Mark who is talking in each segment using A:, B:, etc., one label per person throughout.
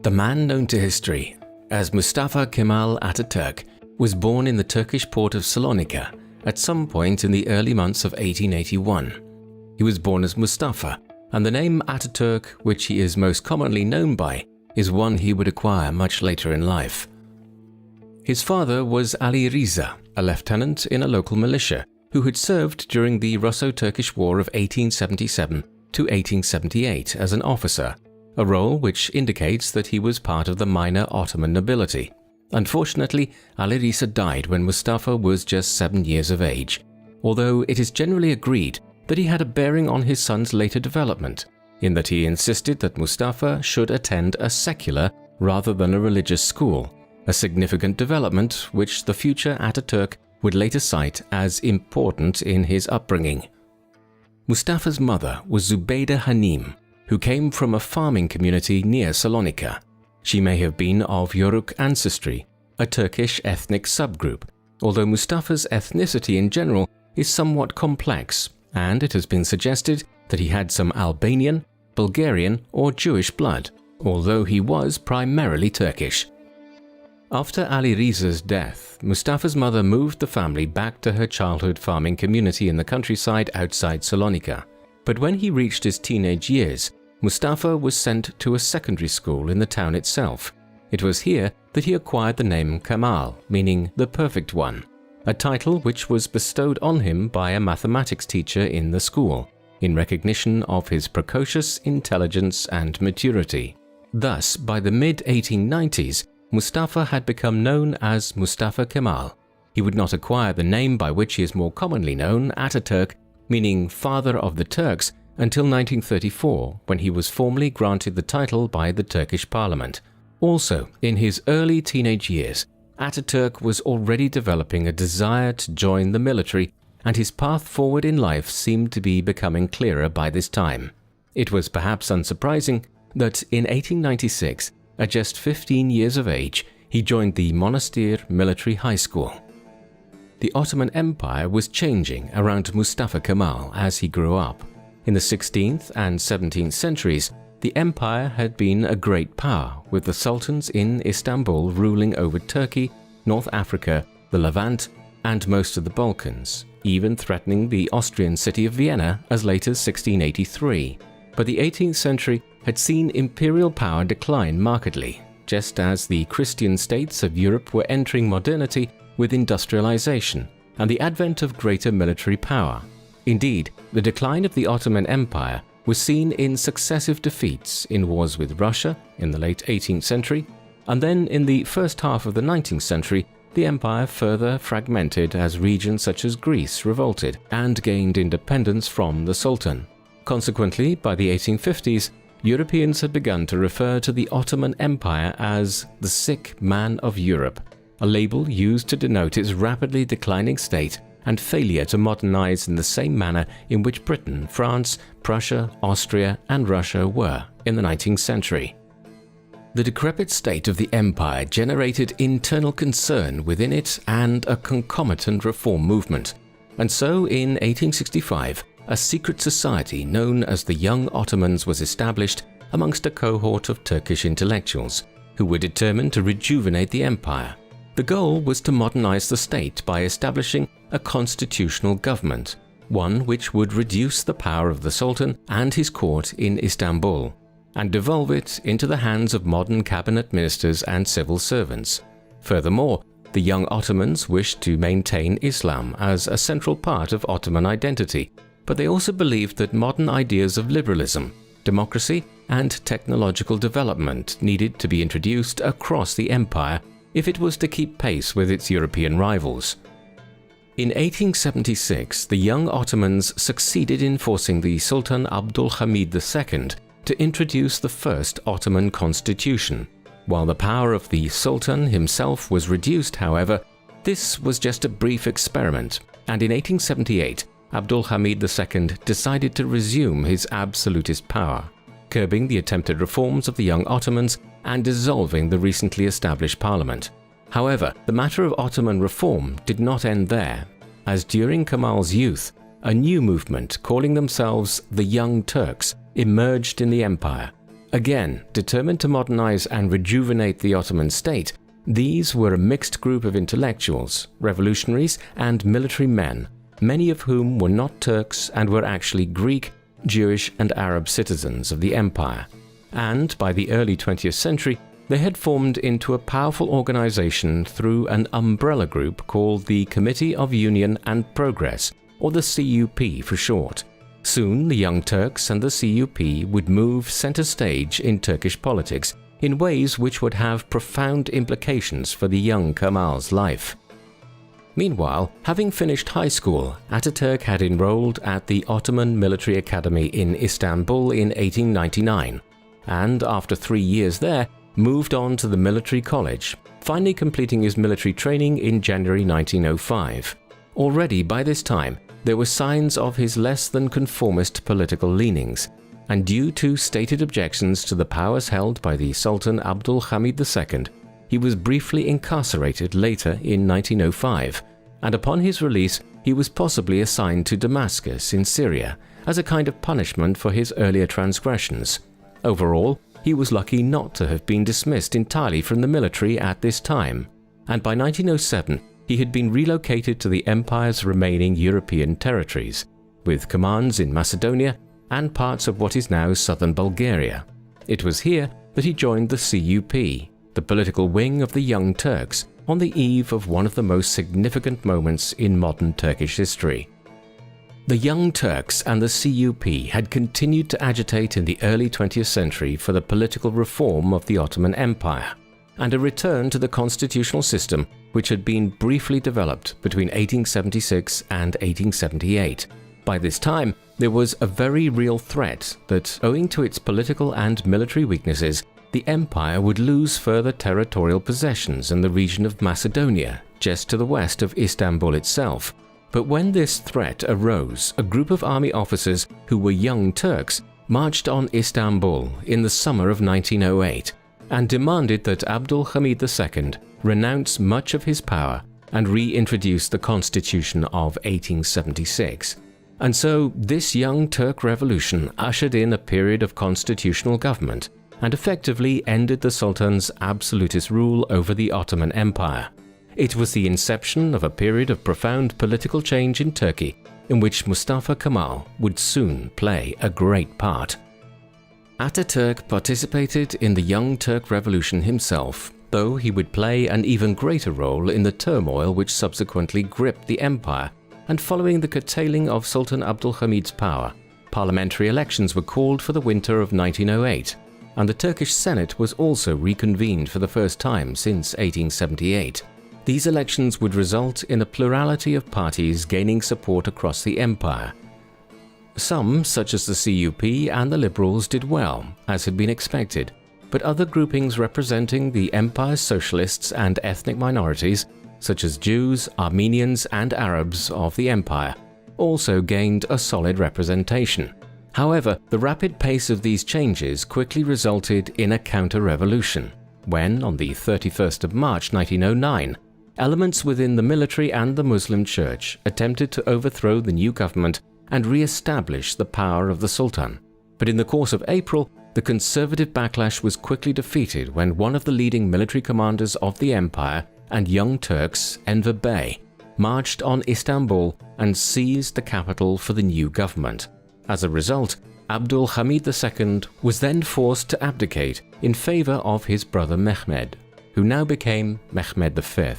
A: The man known to history as Mustafa Kemal Atatürk was born in the Turkish port of Thessaloniki at some point in the early months of 1881. He was born as Mustafa, and the name Ataturk, which he is most commonly known by, is one he would acquire much later in life. His father was Ali Rıza, a lieutenant in a local militia who had served during the Russo-Turkish War of 1877 to 1878 as an officer, a role which indicates that he was part of the minor Ottoman nobility. Unfortunately, Ali Rıza died when Mustafa was just 7 years of age, although it is generally agreed that he had a bearing on his son's later development, in that he insisted that Mustafa should attend a secular rather than a religious school, a significant development which the future Ataturk would later cite as important in his upbringing. Mustafa's mother was Zübeyde Hanım, who came from a farming community near Thessaloniki. She may have been of Yoruk ancestry, a Turkish ethnic subgroup, although Mustafa's ethnicity in general is somewhat complex, and it has been suggested that he had some Albanian, Bulgarian or Jewish blood, although he was primarily Turkish. After Ali Rıza's death, Mustafa's mother moved the family back to her childhood farming community in the countryside outside Thessaloniki. But when he reached his teenage years, Mustafa was sent to a secondary school in the town itself. It was here that he acquired the name Kemal, meaning the perfect one, a title which was bestowed on him by a mathematics teacher in the school, in recognition of his precocious intelligence and maturity. Thus, by the mid-1890s, Mustafa had become known as Mustafa Kemal. He would not acquire the name by which he is more commonly known, Ataturk, meaning father of the Turks, until 1934, when he was formally granted the title by the Turkish parliament. Also, in his early teenage years, Ataturk was already developing a desire to join the military, and his path forward in life seemed to be becoming clearer by this time. It was perhaps unsurprising that in 1896, at just 15 years of age, he joined the Monastir Military High School. The Ottoman Empire was changing around Mustafa Kemal as he grew up. In the 16th and 17th centuries, the empire had been a great power, with the sultans in Istanbul ruling over Turkey, North Africa, the Levant, and most of the Balkans, even threatening the Austrian city of Vienna as late as 1683. But the 18th century had seen imperial power decline markedly, just as the Christian states of Europe were entering modernity with industrialization and the advent of greater military power. Indeed, the decline of the Ottoman Empire was seen in successive defeats in wars with Russia in the late 18th century, and then in the first half of the 19th century, the empire further fragmented as regions such as Greece revolted and gained independence from the Sultan. Consequently, by the 1850s, Europeans had begun to refer to the Ottoman Empire as the sick man of Europe, a label used to denote its rapidly declining state and failure to modernize in the same manner in which Britain, France, Prussia, Austria, and Russia were in the 19th century. The decrepit state of the empire generated internal concern within it and a concomitant reform movement, and so in 1865, a secret society known as the Young Ottomans was established amongst a cohort of Turkish intellectuals who were determined to rejuvenate the empire. The goal was to modernize the state by establishing a constitutional government, one which would reduce the power of the Sultan and his court in Istanbul, and devolve it into the hands of modern cabinet ministers and civil servants. Furthermore, the Young Ottomans wished to maintain Islam as a central part of Ottoman identity, but they also believed that modern ideas of liberalism, democracy, and technological development needed to be introduced across the empire if it was to keep pace with its European rivals. In 1876, the Young Ottomans succeeded in forcing the Sultan Abdul Hamid II to introduce the first Ottoman constitution. While the power of the Sultan himself was reduced, however, this was just a brief experiment, and in 1878, Abdul Hamid II decided to resume his absolutist power, curbing the attempted reforms of the Young Ottomans and dissolving the recently established parliament. However, the matter of Ottoman reform did not end there, as during Kemal's youth, a new movement calling themselves the Young Turks emerged in the empire. Again, determined to modernize and rejuvenate the Ottoman state, these were a mixed group of intellectuals, revolutionaries, and military men, many of whom were not Turks and were actually Greek, Jewish, and Arab citizens of the empire. And by the early 20th century, they had formed into a powerful organization through an umbrella group called the Committee of Union and Progress, or the CUP for short. Soon, the Young Turks and the CUP would move center stage in Turkish politics in ways which would have profound implications for the young Kemal's life. Meanwhile, having finished high school, Ataturk had enrolled at the Ottoman Military Academy in Istanbul in 1899, and after 3 years there, moved on to the military college, finally completing his military training in January 1905. Already by this time, there were signs of his less than conformist political leanings, and due to stated objections to the powers held by the Sultan Abdul Hamid II, he was briefly incarcerated later in 1905, and upon his release he was possibly assigned to Damascus in Syria as a kind of punishment for his earlier transgressions. Overall, he was lucky not to have been dismissed entirely from the military at this time, and by 1907 he had been relocated to the empire's remaining European territories, with commands in Macedonia and parts of what is now southern Bulgaria. It was here that he joined the CUP, the political wing of the Young Turks, on the eve of one of the most significant moments in modern Turkish history. The Young Turks and the CUP had continued to agitate in the early 20th century for the political reform of the Ottoman Empire, and a return to the constitutional system which had been briefly developed between 1876 and 1878. By this time, there was a very real threat that, owing to its political and military weaknesses, the empire would lose further territorial possessions in the region of Macedonia, just to the west of Istanbul itself. But when this threat arose, a group of army officers who were Young Turks marched on Istanbul in the summer of 1908 and demanded that Abdul Hamid II renounce much of his power and reintroduce the constitution of 1876. And so this Young Turk revolution ushered in a period of constitutional government and effectively ended the Sultan's absolutist rule over the Ottoman Empire. It was the inception of a period of profound political change in Turkey, in which Mustafa Kemal would soon play a great part. Ataturk participated in the Young Turk Revolution himself, though he would play an even greater role in the turmoil which subsequently gripped the empire, and following the curtailing of Sultan Abdul Hamid's power, parliamentary elections were called for the winter of 1908, and the Turkish Senate was also reconvened for the first time since 1878. These elections would result in a plurality of parties gaining support across the empire. Some, such as the CUP and the Liberals, did well, as had been expected, but other groupings representing the empire's socialists and ethnic minorities, such as Jews, Armenians, and Arabs of the empire, also gained a solid representation. However, the rapid pace of these changes quickly resulted in a counter-revolution, when, on the 31st of March 1909, elements within the military and the Muslim Church attempted to overthrow the new government and re-establish the power of the Sultan. But in the course of April, the conservative backlash was quickly defeated when one of the leading military commanders of the empire and Young Turks, Enver Bey, marched on Istanbul and seized the capital for the new government. As a result, Abdul Hamid II was then forced to abdicate in favor of his brother Mehmed, who now became Mehmed V.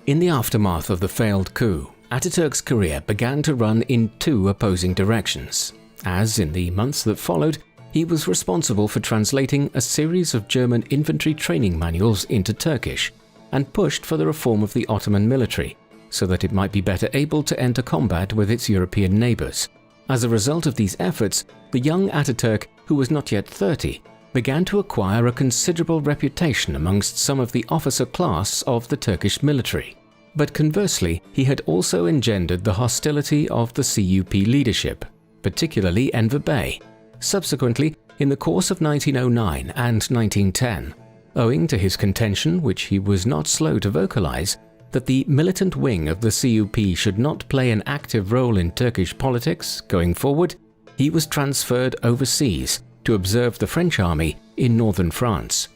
A: In the aftermath of the failed coup, Ataturk's career began to run in two opposing directions, as in the months that followed, he was responsible for translating a series of German infantry training manuals into Turkish and pushed for the reform of the Ottoman military, so that it might be better able to enter combat with its European neighbors. As a result of these efforts, the young Ataturk, who was not yet 30, began to acquire a considerable reputation amongst some of the officer class of the Turkish military. But conversely, he had also engendered the hostility of the CUP leadership, particularly Enver Bey, subsequently in the course of 1909 and 1910, owing to his contention, which he was not slow to vocalize, that the militant wing of the CUP should not play an active role in Turkish politics going forward. he was transferred overseas to observe the French army in northern France.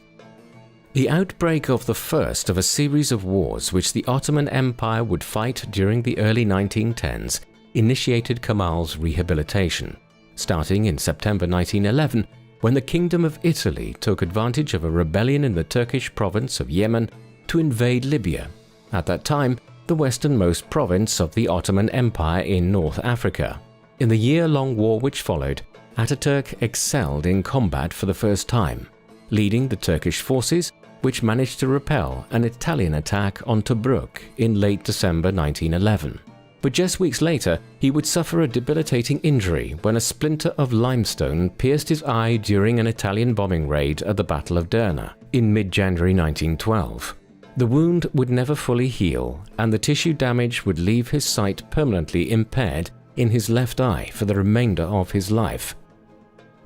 A: The outbreak of the first of a series of wars which the Ottoman Empire would fight during the early 1910s initiated Kemal's rehabilitation, starting in September 1911 when the Kingdom of Italy took advantage of a rebellion in the Turkish province of Yemen to invade Libya, at that time the westernmost province of the Ottoman Empire in North Africa. In the year-long war which followed, Ataturk excelled in combat for the first time, leading the Turkish forces which managed to repel an Italian attack on Tobruk in late December 1911. But just weeks later, he would suffer a debilitating injury when a splinter of limestone pierced his eye during an Italian bombing raid at the Battle of Derna in mid-January 1912. The wound would never fully heal, and the tissue damage would leave his sight permanently impaired in his left eye for the remainder of his life.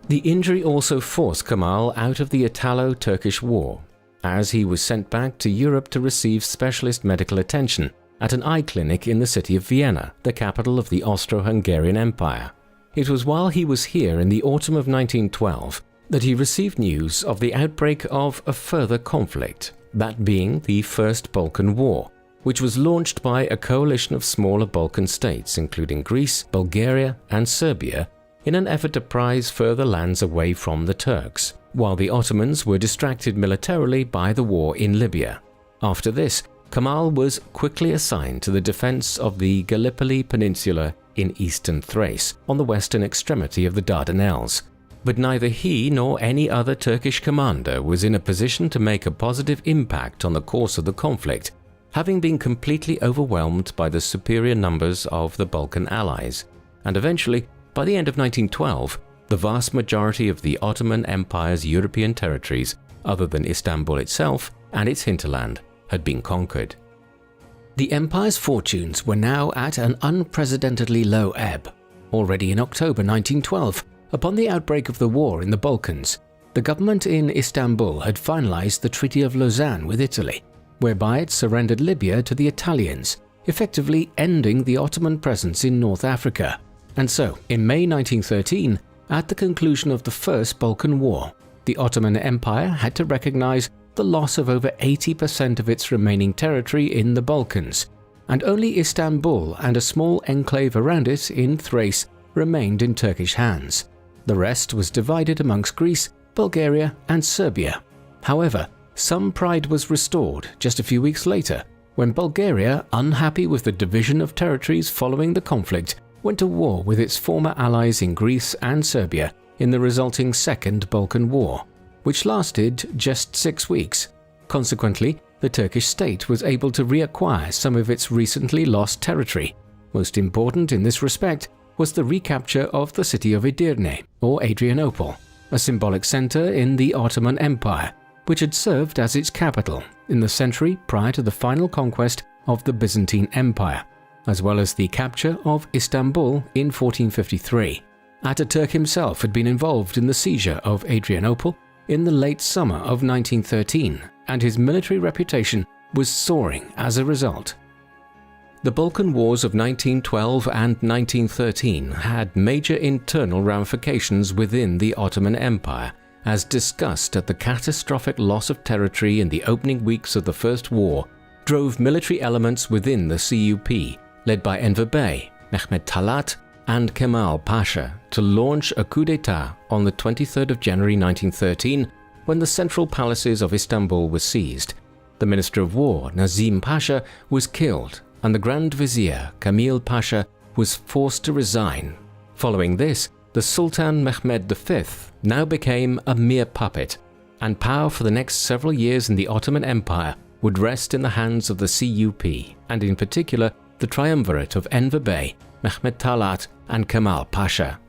A: The injury also forced Kemal out of the Italo-Turkish War, as he was sent back to Europe to receive specialist medical attention at an eye clinic in the city of Vienna, the capital of the Austro-Hungarian Empire. It was while he was here in the autumn of 1912 that he received news of the outbreak of a further conflict, that being the First Balkan War, which was launched by a coalition of smaller Balkan states including Greece, Bulgaria and Serbia in an effort to prize further lands away from the Turks, while the Ottomans were distracted militarily by the war in Libya. After this, Kemal was quickly assigned to the defense of the Gallipoli Peninsula in eastern Thrace, on the western extremity of the Dardanelles. But neither he nor any other Turkish commander was in a position to make a positive impact on the course of the conflict, having been completely overwhelmed by the superior numbers of the Balkan allies, and eventually, by the end of 1912, the vast majority of the Ottoman Empire's European territories, other than Istanbul itself and its hinterland, had been conquered. The empire's fortunes were now at an unprecedentedly low ebb. Already in October 1912, upon the outbreak of the war in the Balkans, the government in Istanbul had finalized the Treaty of Lausanne with Italy, whereby it surrendered Libya to the Italians, effectively ending the Ottoman presence in North Africa. And so, in May 1913, at the conclusion of the First Balkan War, the Ottoman Empire had to recognize the loss of over 80% of its remaining territory in the Balkans, and only Istanbul and a small enclave around it in Thrace remained in Turkish hands. The rest was divided amongst Greece, Bulgaria and Serbia. However, some pride was restored just a few weeks later when Bulgaria, unhappy with the division of territories following the conflict, went to war with its former allies in Greece and Serbia in the resulting Second Balkan War, which lasted just 6 weeks. Consequently, the Turkish state was able to reacquire some of its recently lost territory. Most important in this respect was the recapture of the city of Edirne, or Adrianople, a symbolic center in the Ottoman Empire, which had served as its capital in the century prior to the final conquest of the Byzantine Empire, as well as the capture of Istanbul in 1453. Ataturk himself had been involved in the seizure of Adrianople in the late summer of 1913, and his military reputation was soaring as a result. The Balkan Wars of 1912 and 1913 had major internal ramifications within the Ottoman Empire, as discussed at the catastrophic loss of territory in the opening weeks of the First War drove military elements within the CUP, led by Enver Bey, Mehmed Talat, and Kemal Pasha, to launch a coup d'etat on the 23rd of January 1913 when the central palaces of Istanbul were seized. The Minister of War, Nazim Pasha, was killed, and the Grand Vizier, Kamil Pasha, was forced to resign. Following this, the Sultan Mehmed V now became a mere puppet, and power for the next several years in the Ottoman Empire would rest in the hands of the CUP, and in particular the triumvirate of Enver Bey, Mehmed Talat and Kemal Pasha.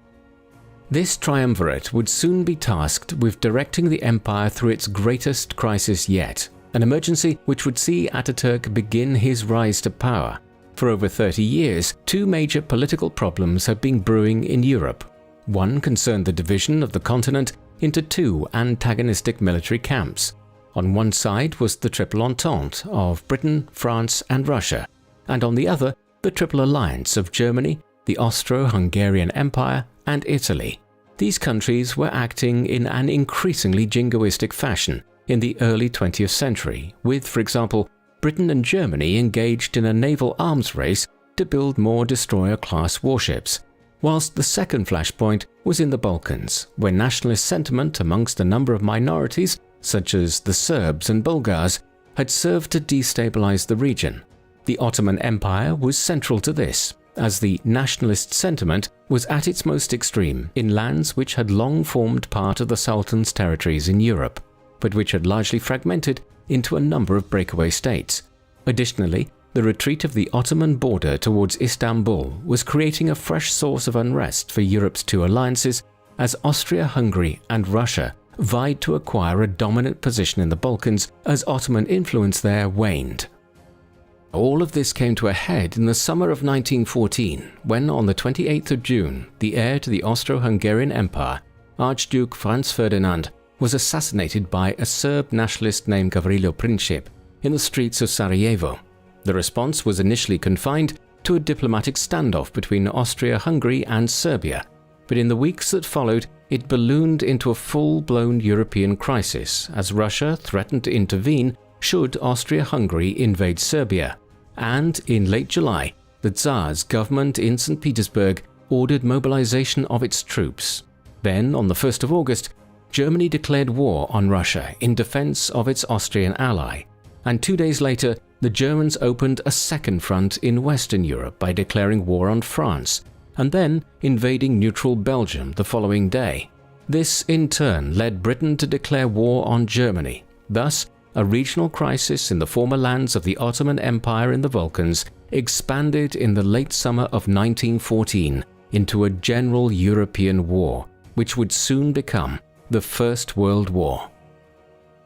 A: This triumvirate would soon be tasked with directing the empire through its greatest crisis yet, an emergency which would see Ataturk begin his rise to power. For over 30 years, two major political problems had been brewing in Europe. One concerned the division of the continent into two antagonistic military camps. On one side was the Triple Entente of Britain, France and Russia, and on the other, the Triple Alliance of Germany, the Austro-Hungarian Empire, and Italy. These countries were acting in an increasingly jingoistic fashion in the early 20th century, with, for example, Britain and Germany engaged in a naval arms race to build more destroyer-class warships, whilst the second flashpoint was in the Balkans, where nationalist sentiment amongst a number of minorities, such as the Serbs and Bulgars, had served to destabilize the region. The Ottoman Empire was central to this, as the nationalist sentiment was at its most extreme in lands which had long formed part of the Sultan's territories in Europe, but which had largely fragmented into a number of breakaway states. Additionally, the retreat of the Ottoman border towards Istanbul was creating a fresh source of unrest for Europe's two alliances, as Austria-Hungary and Russia vied to acquire a dominant position in the Balkans as Ottoman influence there waned. All of this came to a head in the summer of 1914, when on the 28th of June, the heir to the Austro-Hungarian Empire, Archduke Franz Ferdinand, was assassinated by a Serb nationalist named Gavrilo Princip in the streets of Sarajevo. The response was initially confined to a diplomatic standoff between Austria-Hungary and Serbia, but in the weeks that followed, it ballooned into a full-blown European crisis as Russia threatened to intervene should Austria-Hungary invade Serbia, and in late July, the Tsar's government in St. Petersburg ordered mobilization of its troops. Then, on the 1st of August, Germany declared war on Russia in defense of its Austrian ally, and 2 days later, the Germans opened a second front in Western Europe by declaring war on France, and then invading neutral Belgium the following day. This in turn led Britain to declare war on Germany. Thus, a regional crisis in the former lands of the Ottoman Empire in the Balkans expanded in the late summer of 1914 into a general European war, which would soon become the First World War.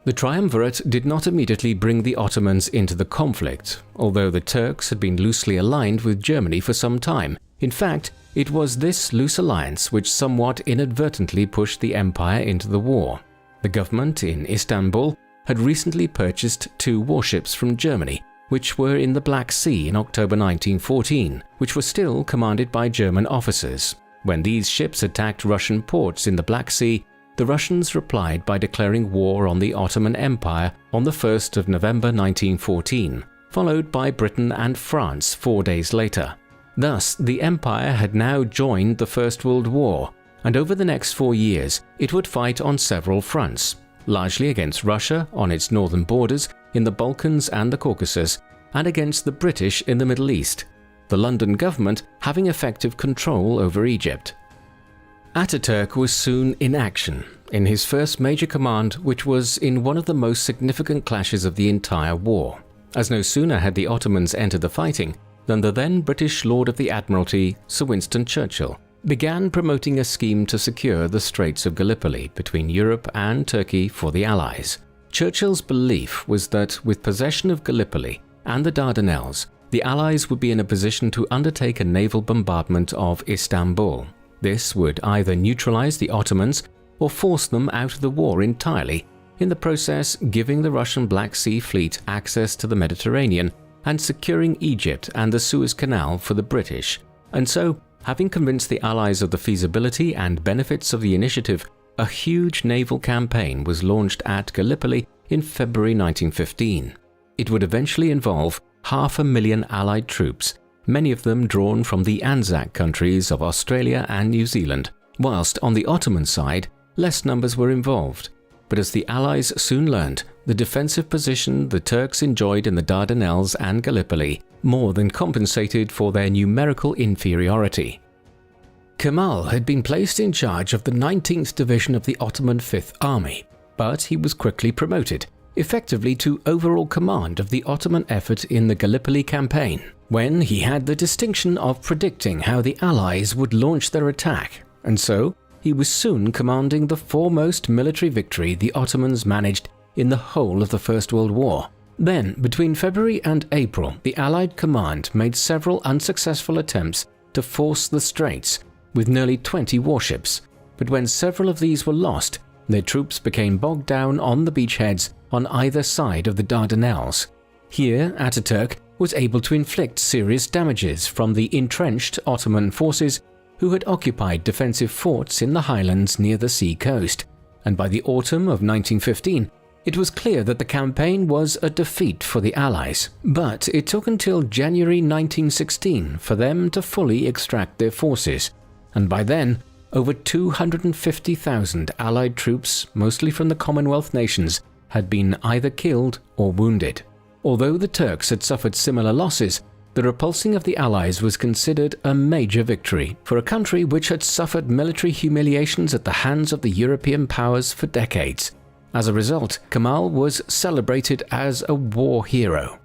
A: The triumvirate did not immediately bring the Ottomans into the conflict, although the Turks had been loosely aligned with Germany for some time. In fact, it was this loose alliance which somewhat inadvertently pushed the empire into the war. The government in Istanbul had recently purchased 2 warships from Germany, which were in the Black Sea in October 1914, which were still commanded by German officers. When these ships attacked Russian ports in the Black Sea, the Russians replied by declaring war on the Ottoman Empire on the 1st of November 1914, followed by Britain and France 4 days later. Thus, the empire had now joined the First World War, and over the next 4 years, it would fight on several fronts, largely against Russia on its northern borders in the Balkans and the Caucasus, and against the British in the Middle East, the London government having effective control over Egypt. Ataturk was soon in action, in his first major command, which was in one of the most significant clashes of the entire war, as no sooner had the Ottomans entered the fighting than the then British Lord of the Admiralty, Sir Winston Churchill, began promoting a scheme to secure the Straits of Gallipoli between Europe and Turkey for the Allies. Churchill's belief was that with possession of Gallipoli and the Dardanelles, the Allies would be in a position to undertake a naval bombardment of Istanbul. This would either neutralize the Ottomans or force them out of the war entirely, in the process giving the Russian Black Sea Fleet access to the Mediterranean and securing Egypt and the Suez Canal for the British. And so, having convinced the Allies of the feasibility and benefits of the initiative, a huge naval campaign was launched at Gallipoli in February 1915. It would eventually involve 500,000 Allied troops, many of them drawn from the Anzac countries of Australia and New Zealand, whilst on the Ottoman side, less numbers were involved. But as the Allies soon learned, the defensive position the Turks enjoyed in the Dardanelles and Gallipoli more than compensated for their numerical inferiority. Kemal had been placed in charge of the 19th Division of the Ottoman Fifth Army, but he was quickly promoted, effectively to overall command of the Ottoman effort in the Gallipoli campaign, when he had the distinction of predicting how the Allies would launch their attack, and so he was soon commanding the foremost military victory the Ottomans managed in the whole of the First World War. Then, between February and April, the Allied command made several unsuccessful attempts to force the Straits, with nearly 20 warships, but when several of these were lost, their troops became bogged down on the beachheads on either side of the Dardanelles. Here, Ataturk was able to inflict serious damages from the entrenched Ottoman forces who had occupied defensive forts in the highlands near the sea coast, and by the autumn of 1915, it was clear that the campaign was a defeat for the Allies. But it took until January 1916 for them to fully extract their forces, and by then, over 250,000 Allied troops, mostly from the Commonwealth nations, had been either killed or wounded. Although the Turks had suffered similar losses, the repulsing of the Allies was considered a major victory for a country which had suffered military humiliations at the hands of the European powers for decades. As a result, Kemal was celebrated as a war hero.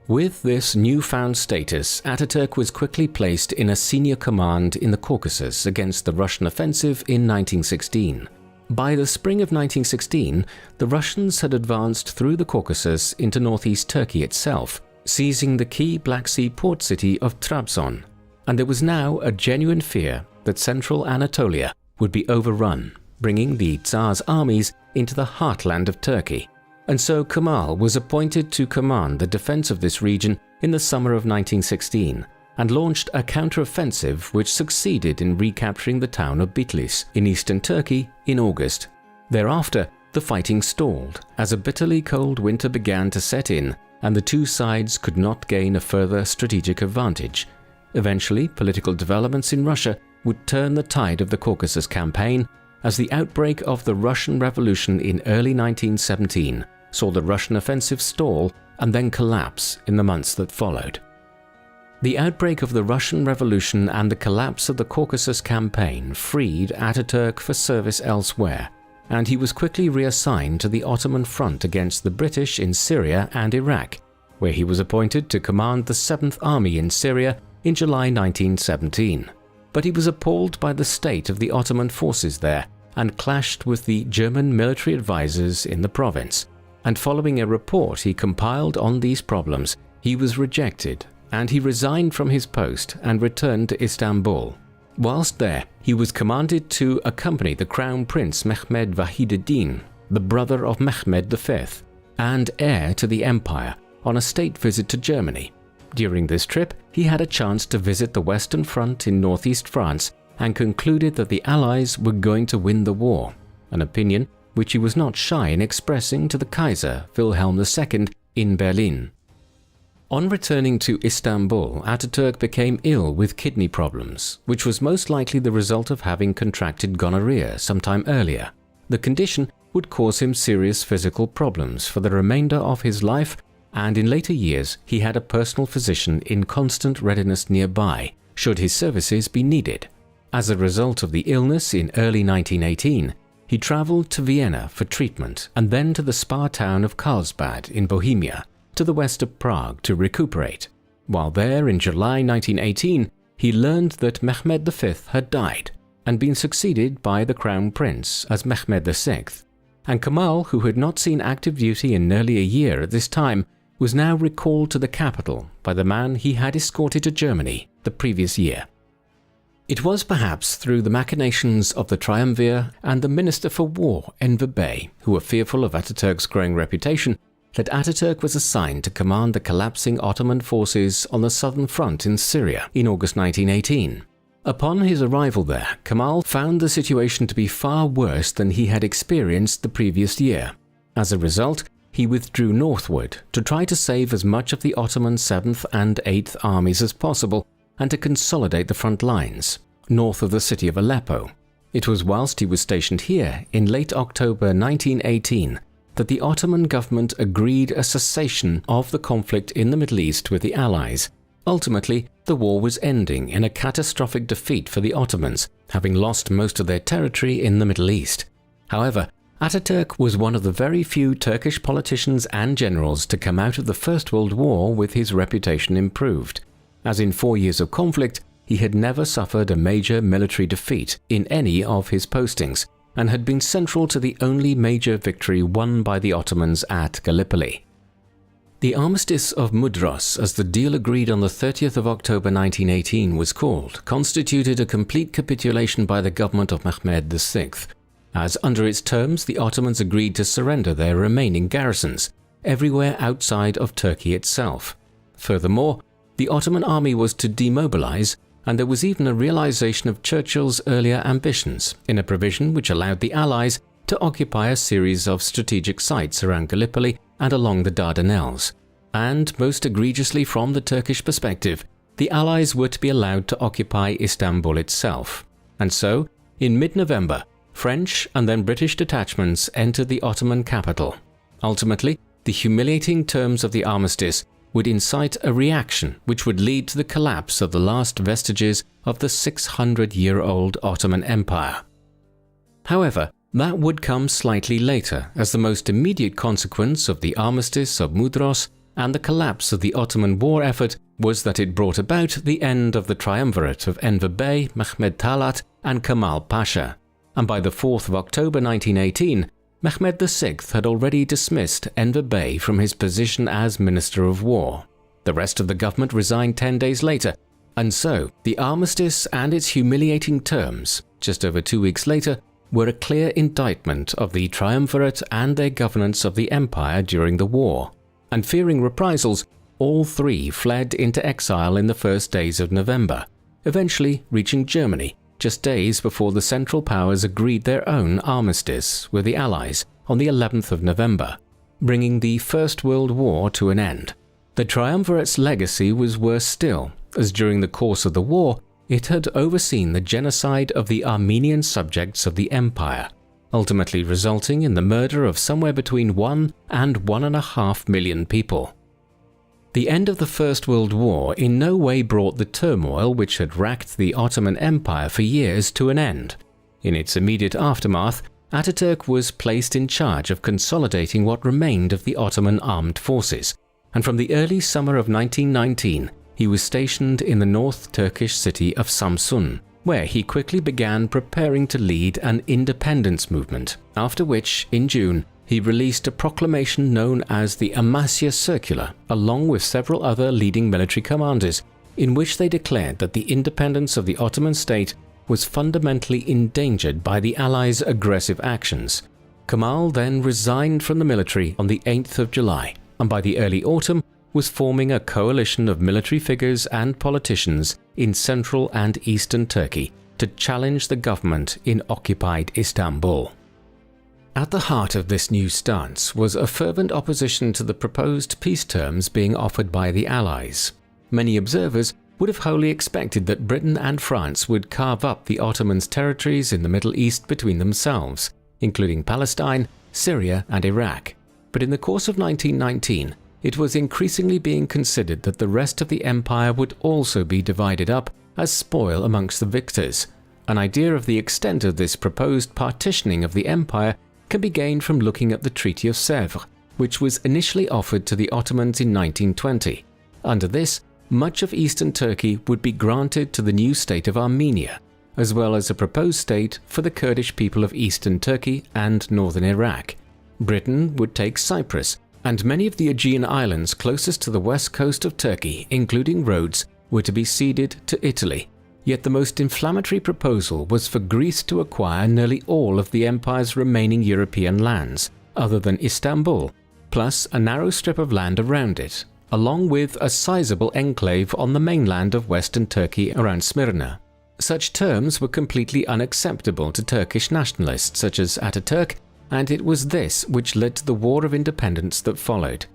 A: With this newfound status, Ataturk was quickly placed in a senior command in the Caucasus against the Russian offensive in 1916. By the spring of 1916, the Russians had advanced through the Caucasus into northeast Turkey itself, seizing the key Black Sea port city of Trabzon, and there was now a genuine fear that central Anatolia would be overrun, bringing the Tsar's armies into the heartland of Turkey. And so Kemal was appointed to command the defense of this region in the summer of 1916 and launched a counter-offensive which succeeded in recapturing the town of Bitlis in eastern Turkey in August. Thereafter, the fighting stalled as a bitterly cold winter began to set in and the two sides could not gain a further strategic advantage. Eventually, political developments in Russia would turn the tide of the Caucasus campaign as the outbreak of the Russian Revolution in early 1917 saw the Russian offensive stall and then collapse in the months that followed. The outbreak of the Russian Revolution and the collapse of the Caucasus campaign freed Ataturk for service elsewhere, and he was quickly reassigned to the Ottoman front against the British in Syria and Iraq, where he was appointed to command the 7th Army in Syria in July 1917. But he was appalled by the state of the Ottoman forces there and clashed with the German military advisors in the province. And following a report he compiled on these problems, he was rejected and he resigned from his post and returned to Istanbul. Whilst there, he was commanded to accompany the Crown Prince Mehmed Vahideddin, the brother of Mehmed V, and heir to the empire, on a state visit to Germany. During this trip, he had a chance to visit the Western Front in northeast France and concluded that the Allies were going to win the war, an opinion which he was not shy in expressing to the Kaiser Wilhelm II in Berlin. On returning to Istanbul, Ataturk became ill with kidney problems, which was most likely the result of having contracted gonorrhea sometime earlier. The condition would cause him serious physical problems for the remainder of his life, and in later years he had a personal physician in constant readiness nearby, should his services be needed. As a result of the illness in early 1918, he travelled to Vienna for treatment and then to the spa town of Karlsbad in Bohemia, to the west of Prague to recuperate. While there in July 1918, he learned that Mehmed V had died and been succeeded by the Crown Prince as Mehmed VI, and Kemal, who had not seen active duty in nearly a year at this time, was now recalled to the capital by the man he had escorted to Germany the previous year. It was perhaps through the machinations of the Triumvir and the Minister for War, Enver Bey, who were fearful of Ataturk's growing reputation, that Ataturk was assigned to command the collapsing Ottoman forces on the southern front in Syria in August 1918. Upon his arrival there, Kemal found the situation to be far worse than he had experienced the previous year. As a result, he withdrew northward to try to save as much of the Ottoman 7th and 8th armies as possible and to consolidate the front lines, north of the city of Aleppo. It was whilst he was stationed here in late October 1918 that the Ottoman government agreed a cessation of the conflict in the Middle East with the Allies. Ultimately, the war was ending in a catastrophic defeat for the Ottomans, having lost most of their territory in the Middle East. However, Ataturk was one of the very few Turkish politicians and generals to come out of the First World War with his reputation improved, as in 4 years of conflict, he had never suffered a major military defeat in any of his postings, and had been central to the only major victory won by the Ottomans at Gallipoli. The Armistice of Mudros, as the deal agreed on the 30th of October 1918 was called, constituted a complete capitulation by the government of Mehmed VI, as under its terms the Ottomans agreed to surrender their remaining garrisons, everywhere outside of Turkey itself. Furthermore, the Ottoman army was to demobilize, and there was even a realization of Churchill's earlier ambitions in a provision which allowed the Allies to occupy a series of strategic sites around Gallipoli and along the Dardanelles. And, most egregiously from the Turkish perspective, the Allies were to be allowed to occupy Istanbul itself. And so, in mid-November, French and then British detachments entered the Ottoman capital. Ultimately, the humiliating terms of the armistice would incite a reaction which would lead to the collapse of the last vestiges of the 600-year-old Ottoman Empire. However, that would come slightly later, as the most immediate consequence of the armistice of Mudros and the collapse of the Ottoman war effort was that it brought about the end of the triumvirate of Enver Bey, Mehmed Talat and Kemal Pasha, and by the 4th of October 1918, Mehmed VI had already dismissed Enver Bey from his position as Minister of War. The rest of the government resigned 10 days later, and so the armistice and its humiliating terms, just over 2 weeks later, were a clear indictment of the triumvirate and their governance of the empire during the war. And fearing reprisals, all three fled into exile in the first days of November, eventually reaching Germany just days before the Central Powers agreed their own armistice with the Allies on the 11th of November, bringing the First World War to an end. The triumvirate's legacy was worse still, as during the course of the war, it had overseen the genocide of the Armenian subjects of the empire, ultimately resulting in the murder of somewhere between 1 and 1.5 million people. The end of the First World War in no way brought the turmoil which had racked the Ottoman Empire for years to an end. In its immediate aftermath, Ataturk was placed in charge of consolidating what remained of the Ottoman armed forces, and from the early summer of 1919, he was stationed in the North Turkish city of Samsun, where he quickly began preparing to lead an independence movement, after which, in June, he released a proclamation known as the Amasya Circular, along with several other leading military commanders, in which they declared that the independence of the Ottoman state was fundamentally endangered by the Allies' aggressive actions. Kemal then resigned from the military on the 8th of July, and by the early autumn was forming a coalition of military figures and politicians in central and eastern Turkey to challenge the government in occupied Istanbul. At the heart of this new stance was a fervent opposition to the proposed peace terms being offered by the Allies. Many observers would have wholly expected that Britain and France would carve up the Ottomans' territories in the Middle East between themselves, including Palestine, Syria and Iraq. But in the course of 1919, it was increasingly being considered that the rest of the empire would also be divided up as spoil amongst the victors. An idea of the extent of this proposed partitioning of the empire can be gained from looking at the Treaty of Sèvres, which was initially offered to the Ottomans in 1920. Under this, much of eastern Turkey would be granted to the new state of Armenia, as well as a proposed state for the Kurdish people of eastern Turkey and northern Iraq. Britain would take Cyprus, and many of the Aegean islands closest to the west coast of Turkey, including Rhodes, were to be ceded to Italy. Yet the most inflammatory proposal was for Greece to acquire nearly all of the empire's remaining European lands, other than Istanbul, plus a narrow strip of land around it, along with a sizable enclave on the mainland of western Turkey around Smyrna. Such terms were completely unacceptable to Turkish nationalists such as Ataturk, and it was this which led to the War of Independence that followed.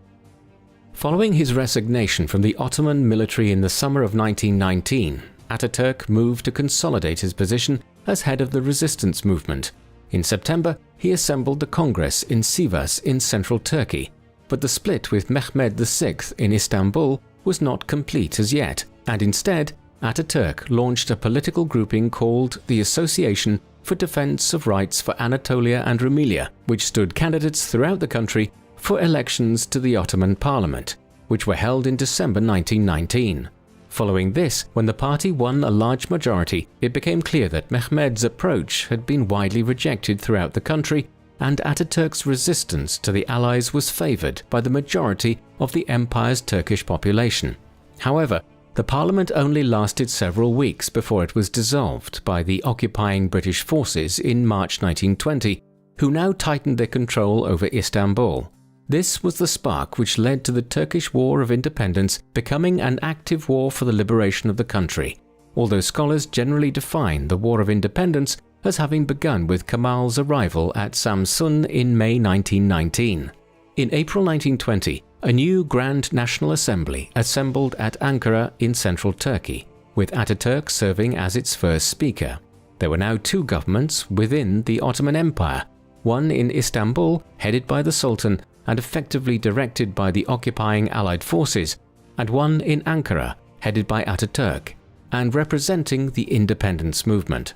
A: Following his resignation from the Ottoman military in the summer of 1919, Ataturk moved to consolidate his position as head of the resistance movement. In September, he assembled the Congress in Sivas in central Turkey, but the split with Mehmed VI in Istanbul was not complete as yet, and instead, Ataturk launched a political grouping called the Association for Defense of Rights for Anatolia and Rumelia, which stood candidates throughout the country for elections to the Ottoman Parliament, which were held in December 1919. Following this, when the party won a large majority, it became clear that Mehmed's approach had been widely rejected throughout the country, and Ataturk's resistance to the Allies was favoured by the majority of the empire's Turkish population. However, the parliament only lasted several weeks before it was dissolved by the occupying British forces in March 1920, who now tightened their control over Istanbul. This was the spark which led to the Turkish War of Independence becoming an active war for the liberation of the country, although scholars generally define the War of Independence as having begun with Kemal's arrival at Samsun in May 1919. In April 1920, a new Grand National Assembly assembled at Ankara in central Turkey, with Ataturk serving as its first speaker. There were now two governments within the Ottoman Empire, one in Istanbul, headed by the Sultan and effectively directed by the occupying Allied forces, and one in Ankara, headed by Ataturk, and representing the independence movement.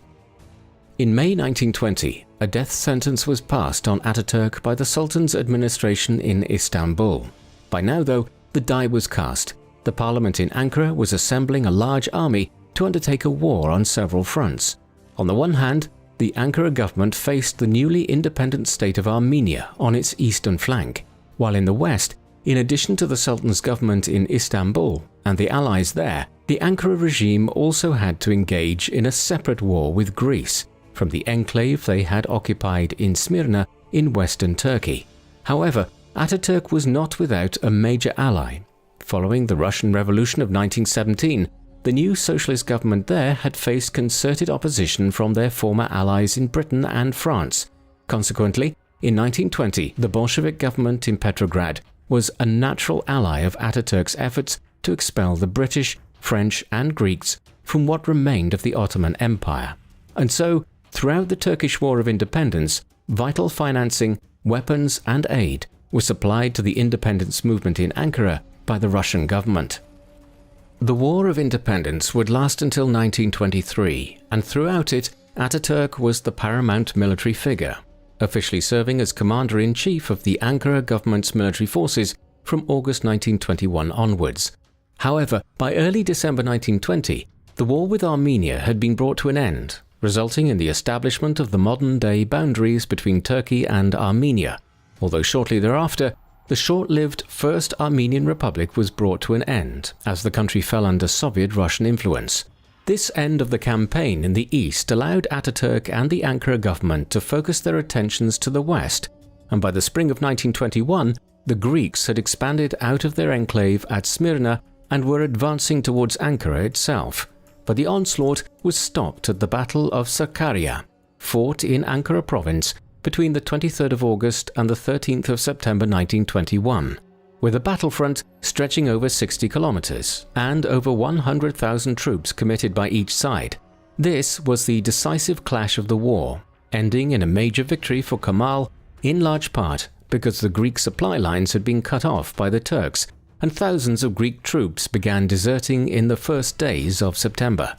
A: In May 1920, a death sentence was passed on Ataturk by the Sultan's administration in Istanbul. By now, though, the die was cast. The parliament in Ankara was assembling a large army to undertake a war on several fronts. On the one hand, the Ankara government faced the newly independent state of Armenia on its eastern flank, while in the west, in addition to the Sultan's government in Istanbul and the allies there, the Ankara regime also had to engage in a separate war with Greece from the enclave they had occupied in Smyrna in western Turkey. However, Ataturk was not without a major ally. Following the Russian Revolution of 1917, the new socialist government there had faced concerted opposition from their former allies in Britain and France. Consequently, in 1920, the Bolshevik government in Petrograd was a natural ally of Ataturk's efforts to expel the British, French and Greeks from what remained of the Ottoman Empire. And so, throughout the Turkish War of Independence, vital financing, weapons and aid were supplied to the independence movement in Ankara by the Russian government. The War of Independence would last until 1923, and throughout it, Ataturk was the paramount military figure, officially serving as Commander-in-Chief of the Ankara government's military forces from August 1921 onwards. However, by early December 1920, the war with Armenia had been brought to an end, resulting in the establishment of the modern-day boundaries between Turkey and Armenia, although shortly thereafter, the short-lived First Armenian Republic was brought to an end as the country fell under Soviet-Russian influence. This end of the campaign in the east allowed Ataturk and the Ankara government to focus their attentions to the west, and by the spring of 1921, the Greeks had expanded out of their enclave at Smyrna and were advancing towards Ankara itself. But the onslaught was stopped at the Battle of Sakarya, fought in Ankara province between the 23rd of August and the 13th of September 1921, with a battlefront stretching over 60 kilometers and over 100,000 troops committed by each side. This was the decisive clash of the war, ending in a major victory for Kemal, in large part because the Greek supply lines had been cut off by the Turks and thousands of Greek troops began deserting in the first days of September.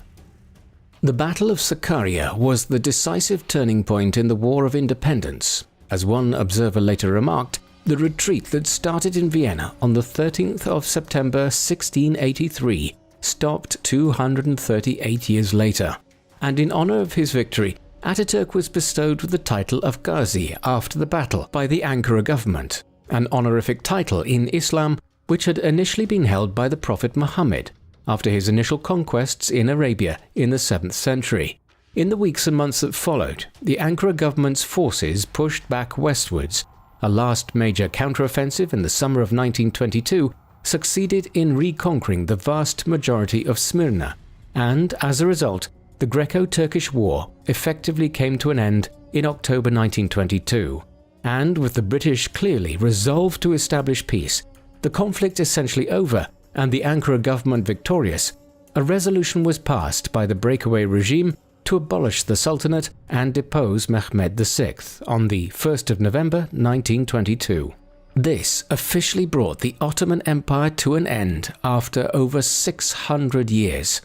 A: The Battle of Sakarya was the decisive turning point in the War of Independence. As one observer later remarked, the retreat that started in Vienna on the 13th of September 1683 stopped 238 years later, and in honor of his victory, Ataturk was bestowed with the title of Ghazi after the battle by the Ankara government, an honorific title in Islam which had initially been held by the Prophet Muhammad after his initial conquests in Arabia in the 7th century. In the weeks and months that followed, the Ankara government's forces pushed back westwards. A last major counteroffensive in the summer of 1922 succeeded in reconquering the vast majority of Smyrna, and as a result, the Greco-Turkish War effectively came to an end in October 1922. And with the British clearly resolved to establish peace, the conflict essentially over and the Ankara government victorious, a resolution was passed by the breakaway regime to abolish the Sultanate and depose Mehmed VI on the 1st of November 1922. This officially brought the Ottoman Empire to an end after over 600 years.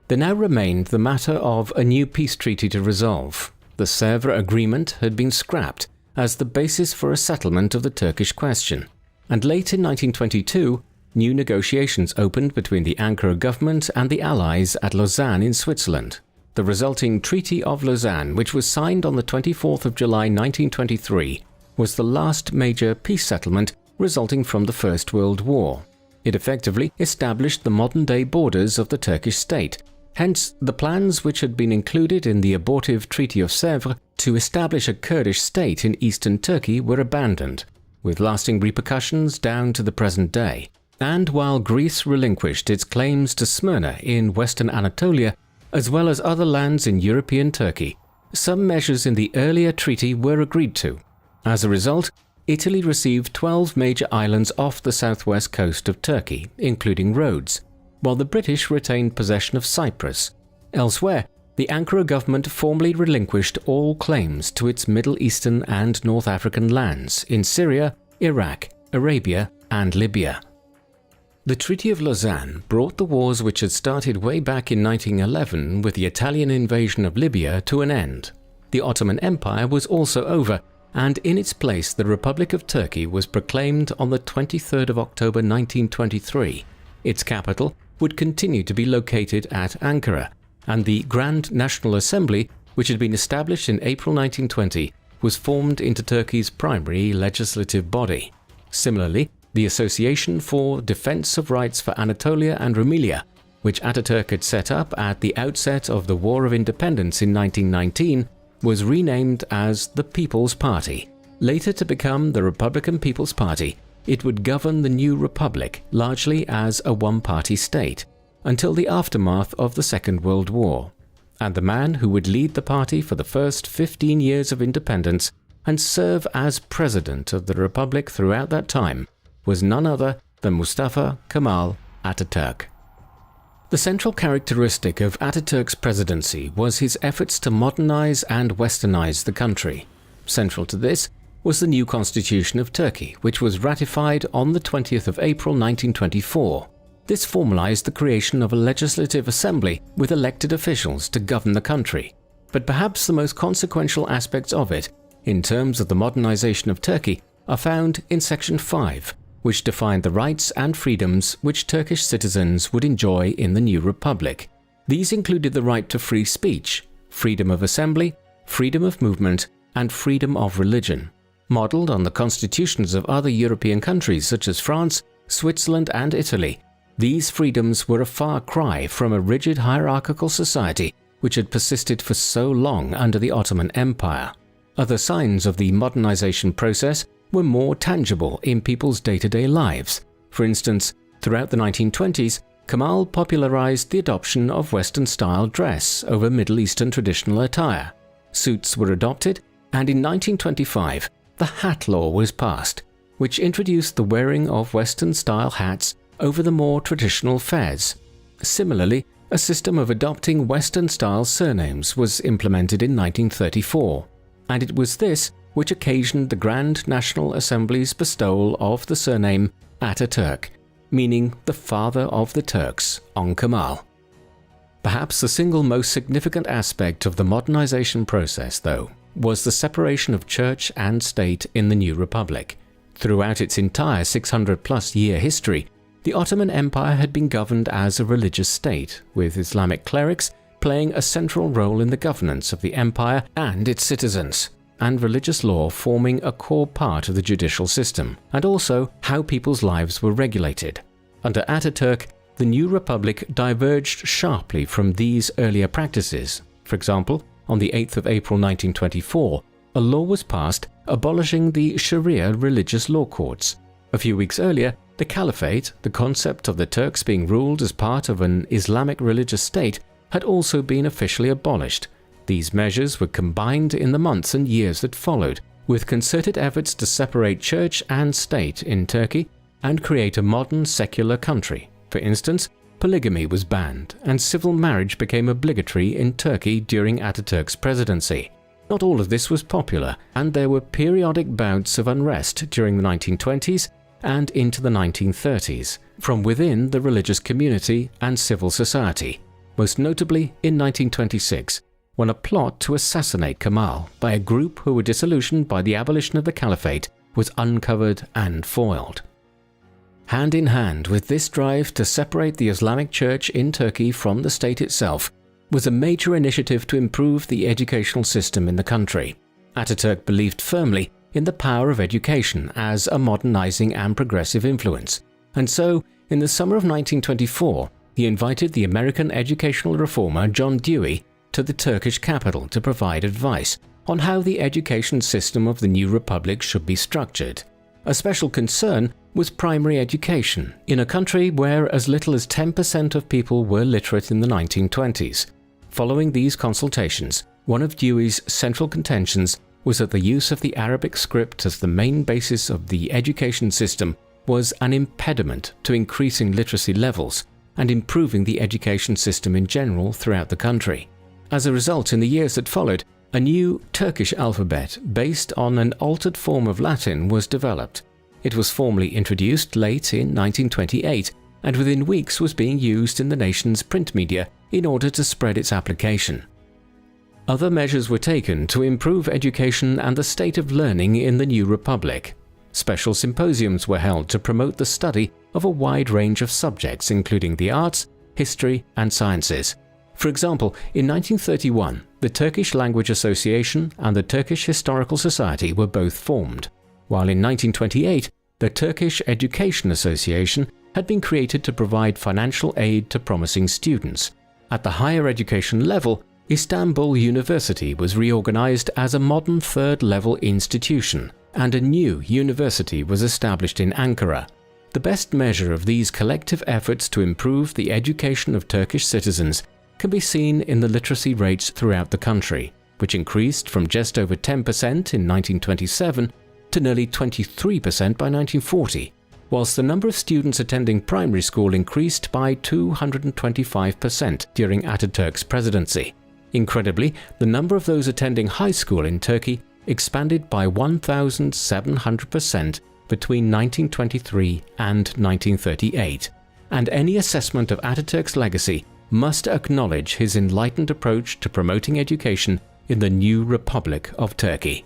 A: There now remained the matter of a new peace treaty to resolve. The Sèvres Agreement had been scrapped as the basis for a settlement of the Turkish question, and late in 1922, new negotiations opened between the Ankara government and the Allies at Lausanne in Switzerland. The resulting Treaty of Lausanne, which was signed on the 24th of July 1923, was the last major peace settlement resulting from the First World War. It effectively established the modern-day borders of the Turkish state. Hence, the plans which had been included in the abortive Treaty of Sèvres to establish a Kurdish state in eastern Turkey were abandoned. with lasting repercussions down to the present day. And while Greece relinquished its claims to Smyrna in western Anatolia, as well as other lands in European Turkey, some measures in the earlier treaty were agreed to. As a result, Italy received 12 major islands off the southwest coast of Turkey, including Rhodes, while the British retained possession of Cyprus. Elsewhere, the Ankara government formally relinquished all claims to its Middle Eastern and North African lands in Syria, Iraq, Arabia, and Libya. The Treaty of Lausanne brought the wars which had started way back in 1911 with the Italian invasion of Libya to an end. The Ottoman Empire was also over, and in its place the Republic of Turkey was proclaimed on the 23rd of October 1923. Its capital would continue to be located at Ankara, and the Grand National Assembly, which had been established in April 1920, was formed into Turkey's primary legislative body. Similarly, the Association for Defense of Rights for Anatolia and Rumelia, which Ataturk had set up at the outset of the War of Independence in 1919, was renamed as the People's Party. Later to become the Republican People's Party, it would govern the new republic largely as a one-party state until the aftermath of the Second World War. And the man who would lead the party for the first 15 years of independence and serve as president of the republic throughout that time was none other than Mustafa Kemal Atatürk. The central characteristic of Ataturk's presidency was his efforts to modernize and westernize the country. Central to this was the new constitution of Turkey, which was ratified on the 20th of April 1924. This formalized the creation of a legislative assembly with elected officials to govern the country. But perhaps the most consequential aspects of it, in terms of the modernization of Turkey, are found in Section 5, which defined the rights and freedoms which Turkish citizens would enjoy in the new republic. These included the right to free speech, freedom of assembly, freedom of movement, and freedom of religion. Modeled on the constitutions of other European countries such as France, Switzerland, and Italy, these freedoms were a far cry from a rigid hierarchical society which had persisted for so long under the Ottoman Empire. Other signs of the modernization process were more tangible in people's day-to-day lives. For instance, throughout the 1920s, Kemal popularized the adoption of Western-style dress over Middle Eastern traditional attire. Suits were adopted, and in 1925, the hat law was passed, which introduced the wearing of Western-style hats over the more traditional fez. Similarly, a system of adopting Western-style surnames was implemented in 1934, and it was this which occasioned the Grand National Assembly's bestowal of the surname Ataturk, meaning the father of the Turks, on Kemal. Perhaps the single most significant aspect of the modernization process, though, was the separation of church and state in the new republic. Throughout its entire 600-plus year history, the Ottoman Empire had been governed as a religious state, with Islamic clerics playing a central role in the governance of the empire and its citizens, and religious law forming a core part of the judicial system, and also how people's lives were regulated. Under Ataturk, the new republic diverged sharply from these earlier practices. For example, on the 8th of April 1924, a law was passed abolishing the Sharia religious law courts. A few weeks earlier, the Caliphate, the concept of the Turks being ruled as part of an Islamic religious state, had also been officially abolished. These measures were combined in the months and years that followed, with concerted efforts to separate church and state in Turkey and create a modern secular country. For instance, polygamy was banned, and civil marriage became obligatory in Turkey during Ataturk's presidency. Not all of this was popular, and there were periodic bouts of unrest during the 1920s and into the 1930s, from within the religious community and civil society, most notably in 1926, when a plot to assassinate Kemal by a group who were disillusioned by the abolition of the Caliphate was uncovered and foiled. Hand in hand with this drive to separate the Islamic Church in Turkey from the state itself was a major initiative to improve the educational system in the country. Ataturk believed firmly in the power of education as a modernizing and progressive influence, and so, in the summer of 1924, he invited the American educational reformer John Dewey to the Turkish capital to provide advice on how the education system of the new republic should be structured. A special concern was primary education in a country where as little as 10% of people were literate in the 1920s. Following these consultations, one of Dewey's central contentions was that the use of the Arabic script as the main basis of the education system was an impediment to increasing literacy levels and improving the education system in general throughout the country. As a result, in the years that followed, a new Turkish alphabet based on an altered form of Latin was developed. It was formally introduced late in 1928 and within weeks was being used in the nation's print media in order to spread its application. Other measures were taken to improve education and the state of learning in the new republic. Special symposiums were held to promote the study of a wide range of subjects including the arts, history and sciences. For example, in 1931, the Turkish Language Association and the Turkish Historical Society were both formed, while in 1928, the Turkish Education Association had been created to provide financial aid to promising students. At the higher education level, Istanbul University was reorganized as a modern third-level institution, and a new university was established in Ankara. The best measure of these collective efforts to improve the education of Turkish citizens can be seen in the literacy rates throughout the country, which increased from just over 10% in 1927 to nearly 23% by 1940, whilst the number of students attending primary school increased by 225% during Ataturk's presidency. Incredibly, the number of those attending high school in Turkey expanded by 1,700% between 1923 and 1938, and any assessment of Ataturk's legacy must acknowledge his enlightened approach to promoting education in the new Republic of Turkey.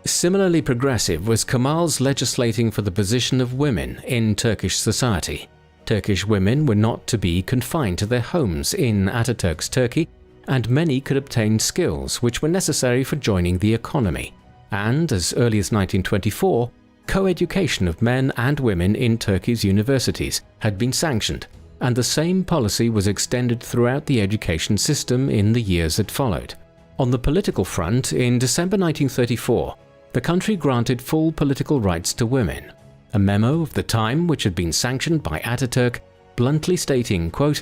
A: Similarly progressive was Kemal's legislating for the position of women in Turkish society. Turkish women were not to be confined to their homes in Ataturk's Turkey, and many could obtain skills which were necessary for joining the economy. And as early as 1924, co-education of men and women in Turkey's universities had been sanctioned, and the same policy was extended throughout the education system in the years that followed. On the political front, in December 1934, the country granted full political rights to women. A memo of the time, which had been sanctioned by Ataturk, bluntly stating, quote,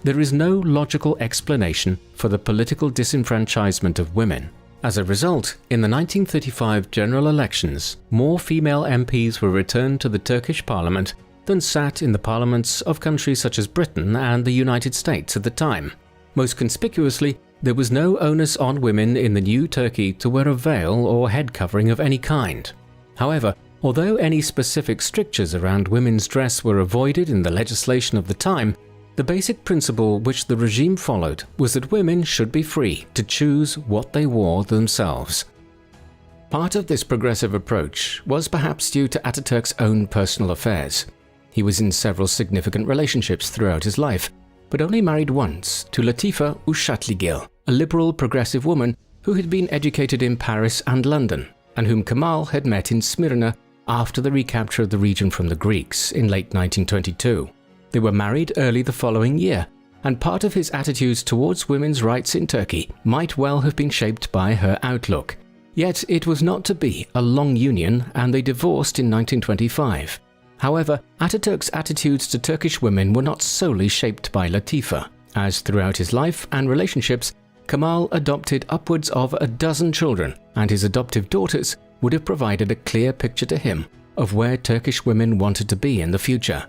A: "There is no logical explanation for the political disenfranchisement of women." As a result, in the 1935 general elections, more female MPs were returned to the Turkish parliament than sat in the parliaments of countries such as Britain and the United States at the time. Most conspicuously, there was no onus on women in the new Turkey to wear a veil or head covering of any kind. However, although any specific strictures around women's dress were avoided in the legislation of the time, the basic principle which the regime followed was that women should be free to choose what they wore themselves. Part of this progressive approach was perhaps due to Ataturk's own personal affairs. He was in several significant relationships throughout his life, but only married once to Latife Uşatlıgil, a liberal progressive woman who had been educated in Paris and London, and whom Kemal had met in Smyrna after the recapture of the region from the Greeks in late 1922. They were married early the following year, and part of his attitudes towards women's rights in Turkey might well have been shaped by her outlook. Yet it was not to be a long union, and they divorced in 1925. However, Ataturk's attitudes to Turkish women were not solely shaped by Latife, as throughout his life and relationships, Kemal adopted upwards of a dozen children, and his adoptive daughters would have provided a clear picture to him of where Turkish women wanted to be in the future.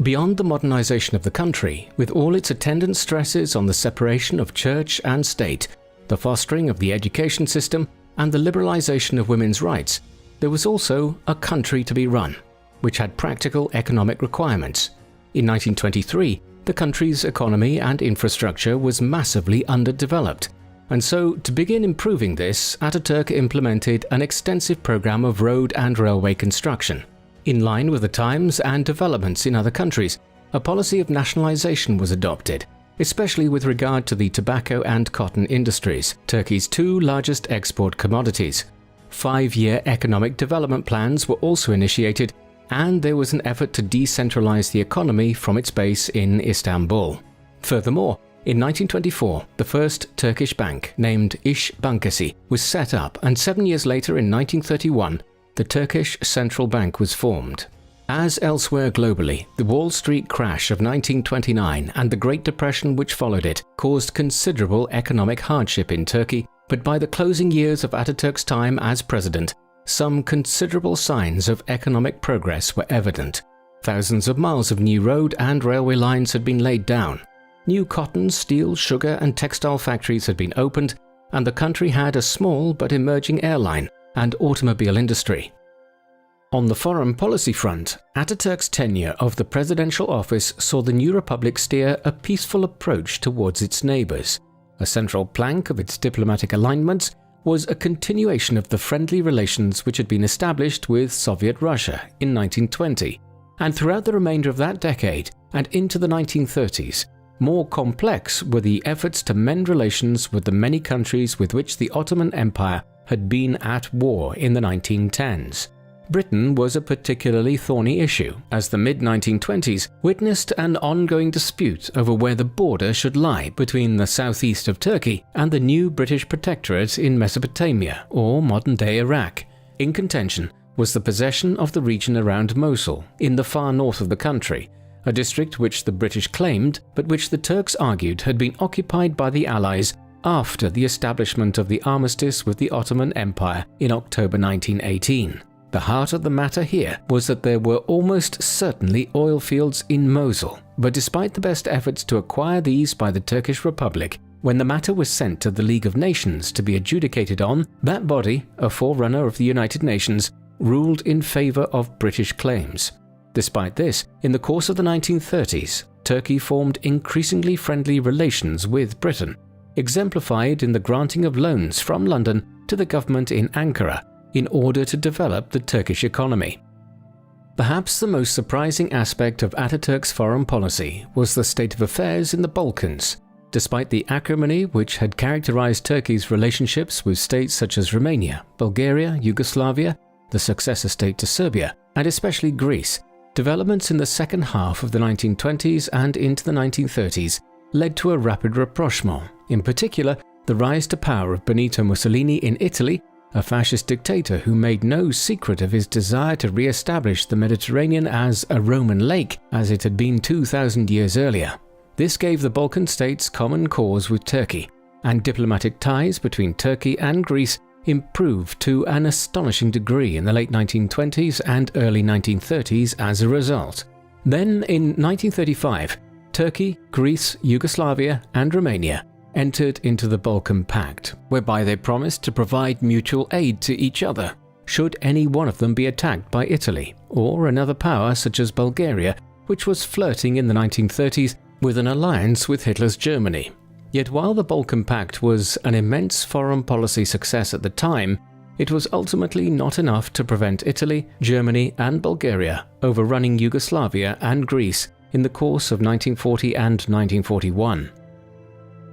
A: Beyond the modernization of the country, with all its attendant stresses on the separation of church and state, the fostering of the education system, and the liberalization of women's rights, there was also a country to be run, which had practical economic requirements. In 1923, the country's economy and infrastructure was massively underdeveloped, and so to begin improving this, Ataturk implemented an extensive program of road and railway construction. In line with the times and developments in other countries, a policy of nationalization was adopted, especially with regard to the tobacco and cotton industries, Turkey's two largest export commodities. 5-year economic development plans were also initiated, and there was an effort to decentralize the economy from its base in Istanbul. Furthermore, in 1924, the first Turkish bank, named İş Bankası, was set up, and 7 years later in 1931, the Turkish Central Bank was formed. As elsewhere globally, the Wall Street crash of 1929 and the Great Depression which followed it caused considerable economic hardship in Turkey, but by the closing years of Ataturk's time as president, some considerable signs of economic progress were evident. Thousands of miles of new road and railway lines had been laid down. New cotton, steel, sugar and textile factories had been opened, and the country had a small but emerging airline and automobile industry. On the foreign policy front, Ataturk's tenure of the presidential office saw the new republic steer a peaceful approach towards its neighbors. A central plank of its diplomatic alignments was a continuation of the friendly relations which had been established with Soviet Russia in 1920, and throughout the remainder of that decade and into the 1930s, more complex were the efforts to mend relations with the many countries with which the Ottoman Empire had been at war in the 1910s. Britain was a particularly thorny issue, as the mid-1920s witnessed an ongoing dispute over where the border should lie between the southeast of Turkey and the new British protectorate in Mesopotamia, or modern-day Iraq. In contention was the possession of the region around Mosul, in the far north of the country, a district which the British claimed, but which the Turks argued had been occupied by the Allies after the establishment of the armistice with the Ottoman Empire in October 1918. The heart of the matter here was that there were almost certainly oil fields in Mosul, but despite the best efforts to acquire these by the Turkish Republic, when the matter was sent to the League of Nations to be adjudicated on, that body, a forerunner of the United Nations, ruled in favor of British claims. Despite this, in the course of the 1930s, Turkey formed increasingly friendly relations with Britain, exemplified in the granting of loans from London to the government in Ankara, in order to develop the Turkish economy. Perhaps the most surprising aspect of Ataturk's foreign policy was the state of affairs in the Balkans. Despite the acrimony which had characterized Turkey's relationships with states such as Romania, Bulgaria, Yugoslavia, the successor state to Serbia, and especially Greece, developments in the second half of the 1920s and into the 1930s led to a rapid rapprochement, in particular the rise to power of Benito Mussolini in Italy, a fascist dictator who made no secret of his desire to re-establish the Mediterranean as a Roman lake as it had been 2,000 years earlier. This gave the Balkan states common cause with Turkey, and diplomatic ties between Turkey and Greece improved to an astonishing degree in the late 1920s and early 1930s as a result. Then, in 1935, Turkey, Greece, Yugoslavia, and Romania entered into the Balkan Pact, whereby they promised to provide mutual aid to each other, should any one of them be attacked by Italy, or another power such as Bulgaria, which was flirting in the 1930s with an alliance with Hitler's Germany. Yet while the Balkan Pact was an immense foreign policy success at the time, it was ultimately not enough to prevent Italy, Germany, and Bulgaria overrunning Yugoslavia and Greece in the course of 1940 and 1941.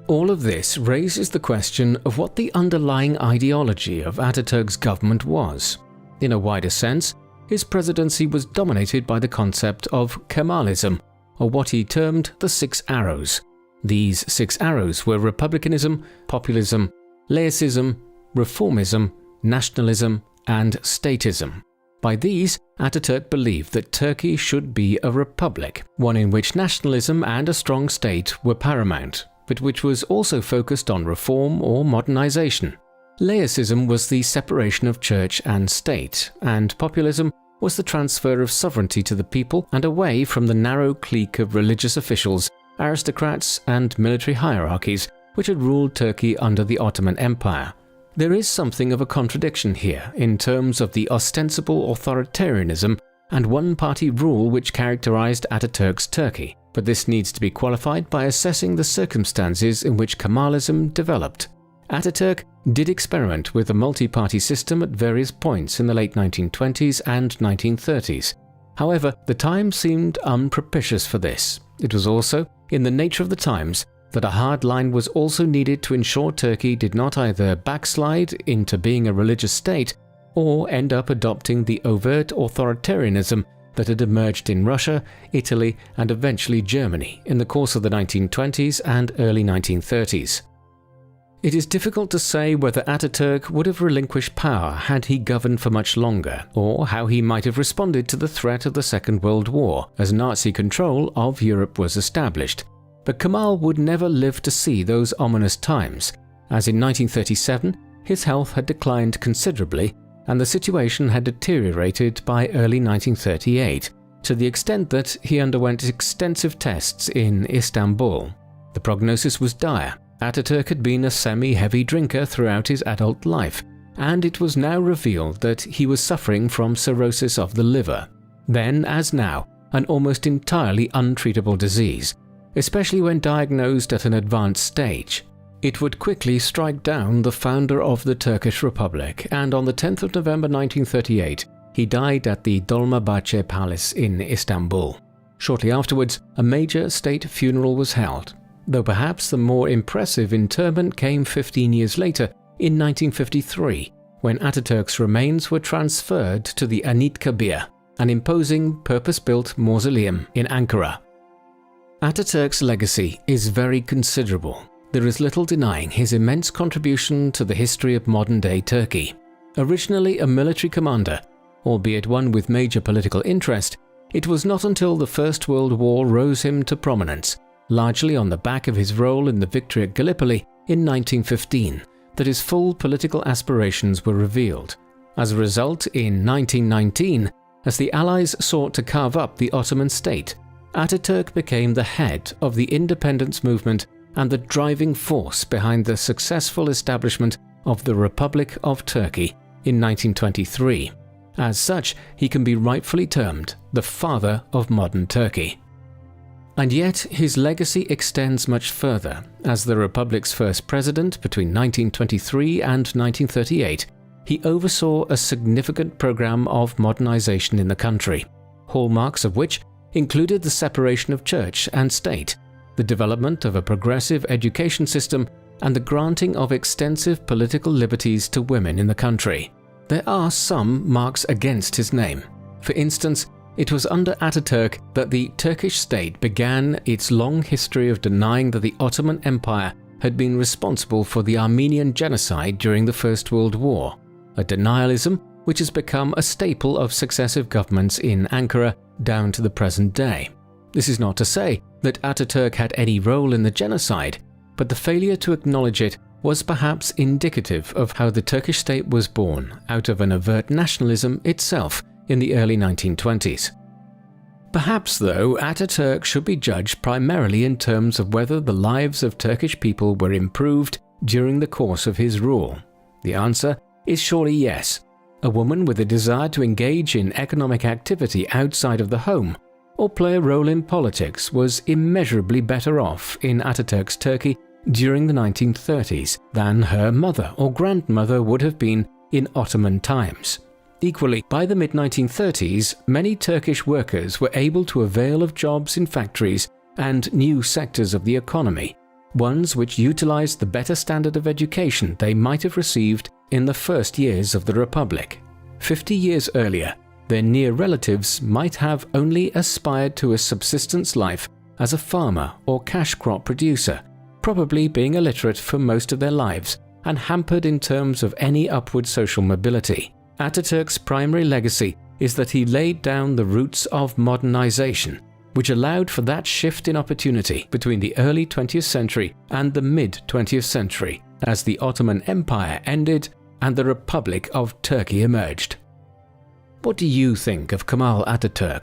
A: All of this raises the question of what the underlying ideology of Ataturk's government was. In a wider sense, his presidency was dominated by the concept of Kemalism, or what he termed the Six Arrows. These six arrows were republicanism, populism, laicism, reformism, nationalism, and statism. By these, Ataturk believed that Turkey should be a republic, one in which nationalism and a strong state were paramount, but which was also focused on reform or modernization. Laicism was the separation of church and state, and populism was the transfer of sovereignty to the people and away from the narrow clique of religious officials, aristocrats, and military hierarchies which had ruled Turkey under the Ottoman Empire. There is something of a contradiction here in terms of the ostensible authoritarianism and one-party rule which characterized Ataturk's Turkey, but this needs to be qualified by assessing the circumstances in which Kemalism developed. Ataturk did experiment with a multi-party system at various points in the late 1920s and 1930s. However, the time seemed unpropitious for this. It was also in the nature of the times that a hard line was also needed to ensure Turkey did not either backslide into being a religious state or end up adopting the overt authoritarianism that had emerged in Russia, Italy, and eventually Germany in the course of the 1920s and early 1930s. It is difficult to say whether Ataturk would have relinquished power had he governed for much longer, or how he might have responded to the threat of the Second World War as Nazi control of Europe was established. But Kemal would never live to see those ominous times, as in 1937 his health had declined considerably and the situation had deteriorated by early 1938, to the extent that he underwent extensive tests in Istanbul. The prognosis was dire. Ataturk had been a semi-heavy drinker throughout his adult life, and it was now revealed that he was suffering from cirrhosis of the liver, then as now an almost entirely untreatable disease, especially when diagnosed at an advanced stage. It would quickly strike down the founder of the Turkish Republic, and on the 10th of November 1938, he died at the Dolmabahce Palace in Istanbul. Shortly afterwards, a major state funeral was held, though perhaps the more impressive interment came 15 years later in 1953, when Ataturk's remains were transferred to the Anıtkabir, an imposing purpose-built mausoleum in Ankara. Ataturk's legacy is very considerable. There is little denying his immense contribution to the history of modern-day Turkey. Originally a military commander, albeit one with major political interest, it was not until the First World War rose him to prominence, largely on the back of his role in the victory at Gallipoli in 1915, that his full political aspirations were revealed. As a result, in 1919, as the Allies sought to carve up the Ottoman state, Ataturk became the head of the independence movement and the driving force behind the successful establishment of the Republic of Turkey in 1923. As such, he can be rightfully termed the father of modern Turkey. And yet his legacy extends much further. As the Republic's first president between 1923 and 1938, he oversaw a significant program of modernization in the country, hallmarks of which included the separation of church and state, the development of a progressive education system, and the granting of extensive political liberties to women in the country. There are some marks against his name. For instance, it was under Ataturk that the Turkish state began its long history of denying that the Ottoman Empire had been responsible for the Armenian genocide during the First World War, a denialism which has become a staple of successive governments in Ankara down to the present day. This is not to say that Ataturk had any role in the genocide, but the failure to acknowledge it was perhaps indicative of how the Turkish state was born out of an overt nationalism itself in the early 1920s. Perhaps, though, Ataturk should be judged primarily in terms of whether the lives of Turkish people were improved during the course of his rule. The answer is surely yes. A woman with a desire to engage in economic activity outside of the home or play a role in politics was immeasurably better off in Ataturk's Turkey during the 1930s than her mother or grandmother would have been in Ottoman times. Equally, by the mid-1930s, many Turkish workers were able to avail of jobs in factories and new sectors of the economy, ones which utilized the better standard of education they might have received in the first years of the Republic. 50 years earlier, their near relatives might have only aspired to a subsistence life as a farmer or cash crop producer, probably being illiterate for most of their lives and hampered in terms of any upward social mobility. Ataturk's primary legacy is that he laid down the roots of modernization, which allowed for that shift in opportunity between the early 20th century and the mid-20th century, as the Ottoman Empire ended and the Republic of Turkey emerged. What do you think of Kemal Atatürk?